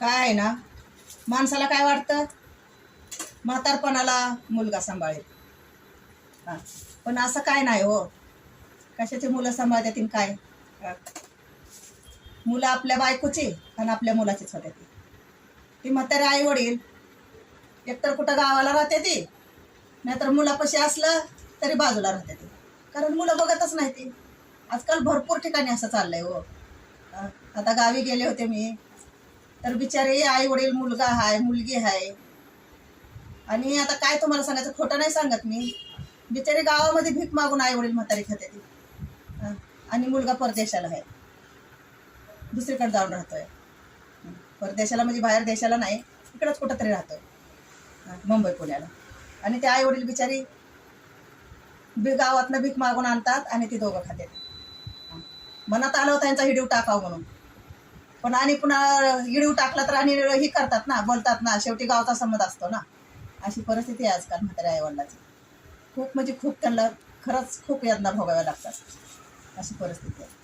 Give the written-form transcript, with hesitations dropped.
काय आहे ना, माणसाला काय वाटतं, म्हातारपणाला मुलगा सांभाळेल. हा. पण असं काय नाही हो. कशाची मुलं सांभाळतात काय. मुलं आपल्या बायकोची आणि आपल्या मुलाचीच होते ती म्हातारे आई वडील एकतर कुठं गावाला राहते ती, नाहीतर मुलापाशी असलं तरी बाजूला राहते ती. कारण मुलं बघतच नाही ती. आजकाल भरपूर ठिकाणी असं चाललंय हो. आता गावी गेले होते मी, तर बिचारे आई वडील, मुलगा हाय, मुलगी हाय. आणि आता काय तुम्हाला सांगायचं, खोटं नाही सांगत मी, बिचारे गावामध्ये भीक मागून आई वडील म्हातारी खाते ती. आणि मुलगा परदेशाला आहे, दुसरीकडे जाऊन राहतोय. परदेशाला म्हणजे बाहेर देशाला नाही, इकडंच कुठंतरी राहतोय, मुंबई पुण्याला. आणि ते आई वडील बिचारी गावातनं भीक मागून आणतात आणि ती दोघं खातात. मनात आलं होतं यांचा हिडीव टाकावं म्हणून, पण आणि पुन्हा हिडीव टाकला तर आणि ही करतात ना, बोलतात ना, शेवटी गावचा संबंध असतो ना. अशी परिस्थिती आहे आजकाल म्हाताऱ्या आईवडिलाची. खूप म्हणजे खूप त्यांना खरंच खूप यातना भोगाव्या लागतात. अशी परिस्थिती आहे.